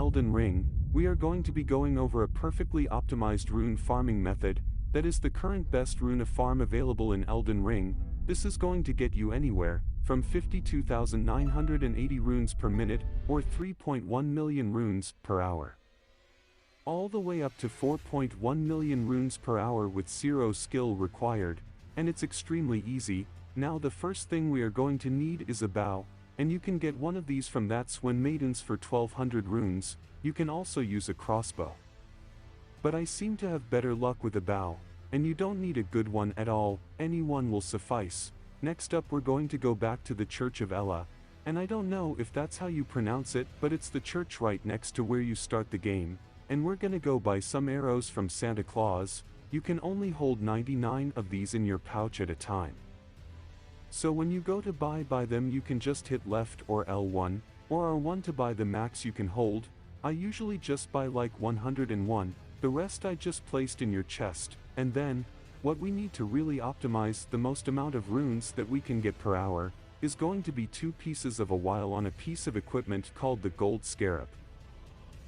Elden Ring, we are going to be going over a perfectly optimized rune farming method that is the current best rune farm available in Elden Ring. This is going to get you anywhere from 52,980 runes per minute or 3.1 million runes per hour, all the way up to 4.1 million runes per hour with 0 skill required, and it's extremely easy. Now the first thing we are going to need is a bow, and you can get one of these from that Swen Maidens for 1200 runes. You can also use a crossbow, but I seem to have better luck with a bow, and you don't need a good one at all, any one will suffice. Next up we're going to go back to the Church of Elleh, and I don't know if that's how you pronounce it, but it's the church right next to where you start the game, and we're gonna go buy some arrows from Santa Claus. You can only hold 99 of these in your pouch at a time. So when you go to buy them, you can just hit left or L1, or R1 to buy the max you can hold. I usually just buy like 101, the rest I just placed in your chest. And then, what we need to really optimize the most amount of runes that we can get per hour, is going to be 2 pieces of a while on a piece of equipment called the Gold Scarab,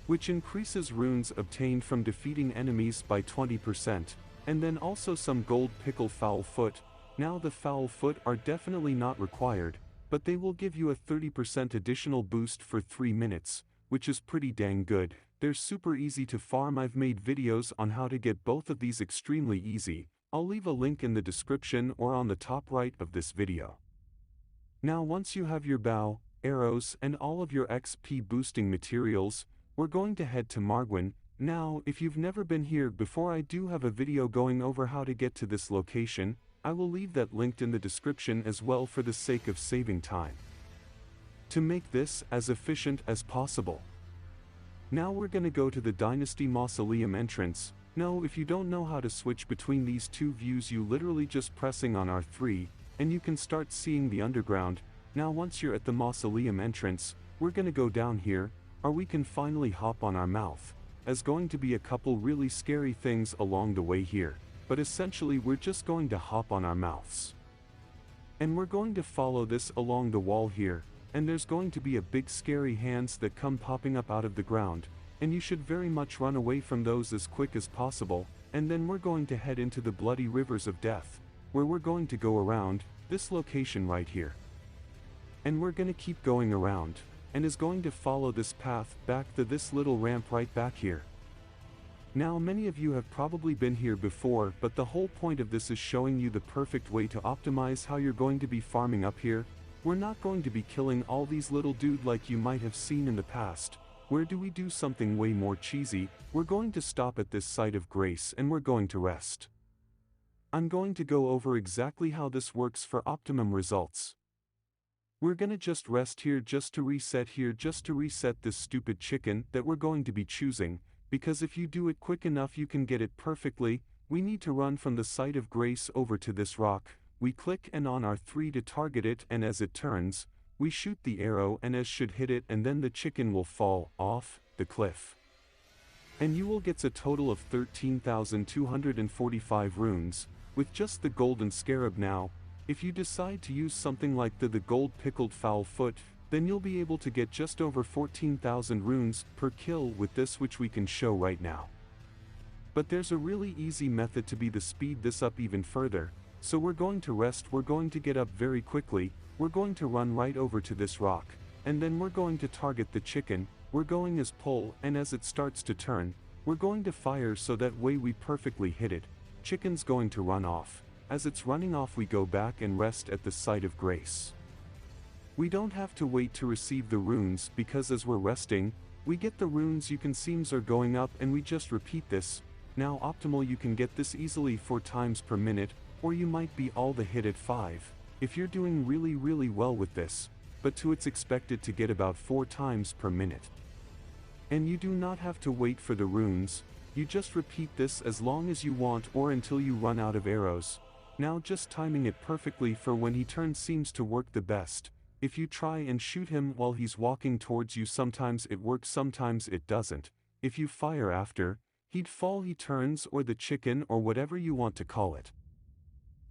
which increases runes obtained from defeating enemies by 20%, and then also some gold pickle foul foot. Now the foul foot are definitely not required, but they will give you a 30% additional boost for 3 minutes, which is pretty dang good. They're super easy to farm. I've made videos on how to get both of these extremely easy. I'll leave a link in the description or on the top right of this video. Now once you have your bow, arrows, and all of your XP boosting materials, we're going to head to Margwan. Now if you've never been here before, I do have a video going over how to get to this location. I will leave that linked in the description as well for the sake of saving time, to make this as efficient as possible. Now we're gonna go to the Dynasty Mausoleum entrance. Now if you don't know how to switch between these two views, you literally just pressing on R3, and you can start seeing the underground. Now once you're at the Mausoleum entrance, we're gonna go down here, or we can finally hop on our mouth, as going to be a couple really scary things along the way here. But essentially we're just going to hop on our mouths, and we're going to follow this along the wall here, and there's going to be a big scary hands that come popping up out of the ground, and you should very much run away from those as quick as possible. And then we're going to head into the Bloody Rivers of Death, where we're going to go around this location right here, and we're gonna keep going around, and is going to follow this path back to this little ramp right back here. Now many of you have probably been here before, but the whole point of this is showing you the perfect way to optimize how you're going to be farming up here. We're not going to be killing all these little dude like you might have seen in the past. Where do we do something way more cheesy? We're going to stop at this site of grace and we're going to rest. I'm going to go over exactly how this works for optimum results. We're gonna just rest here just to reset this stupid chicken that we're going to be choosing, because if you do it quick enough you can get it perfectly. We need to run from the site of grace over to this rock. We click and on R3 to target it, and as it turns, we shoot the arrow and as should hit it, and then the chicken will fall off the cliff. And you will get a total of 13,245 runes, with just the golden scarab. Now, if you decide to use something like the gold pickled foul foot, then you'll be able to get just over 14,000 runes per kill with this, which we can show right now. But there's a really easy method to speed this up even further. So we're going to rest, we're going to get up very quickly, we're going to run right over to this rock, and then we're going to target the chicken. We're going as pull, and as it starts to turn, we're going to fire so that way we perfectly hit it. Chicken's going to run off. As it's running off, we go back and rest at the site of grace. We don't have to wait to receive the runes, because as we're resting, we get the runes. You can seems are going up, and we just repeat this. Now optimal, you can get this easily 4 times per minute, or you might be all the hit at 5, if you're doing really well with this, but it's expected to get about 4 times per minute. And you do not have to wait for the runes, you just repeat this as long as you want or until you run out of arrows. Now just timing it perfectly for when he turns seems to work the best. If you try and shoot him while he's walking towards you, sometimes it works, sometimes it doesn't. If you fire after he'd fall, he turns, or the chicken, or whatever you want to call it,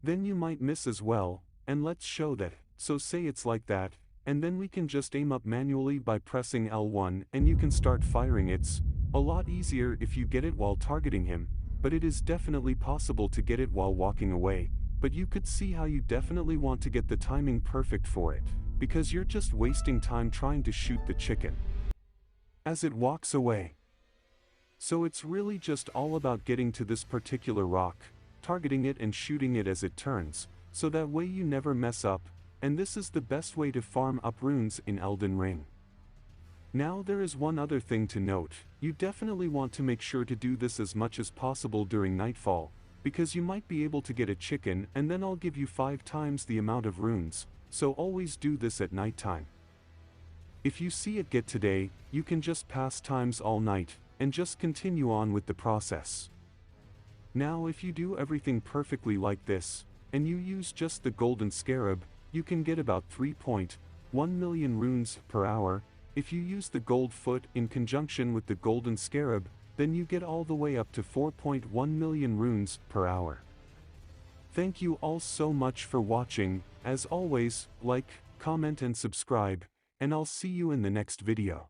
then you might miss as well. And let's show that. So say it's like that, and then we can just aim up manually by pressing L1 and you can start firing. It's a lot easier if you get it while targeting him, but it is definitely possible to get it while walking away, but you could see how you definitely want to get the timing perfect for it, because you're just wasting time trying to shoot the chicken as it walks away. So it's really just all about getting to this particular rock, targeting it and shooting it as it turns, so that way you never mess up, and this is the best way to farm up runes in Elden Ring. Now there is one other thing to note, you definitely want to make sure to do this as much as possible during nightfall, because you might be able to get a chicken and then I'll give you 5 times the amount of runes, so always do this at nighttime. If you see it get today, you can just pass times all night, and just continue on with the process. Now if you do everything perfectly like this, and you use just the golden scarab, you can get about 3.1 million runes per hour. If you use the gold foot in conjunction with the golden scarab, then you get all the way up to 4.1 million runes per hour. Thank you all so much for watching. As always, like, comment and subscribe, and I'll see you in the next video.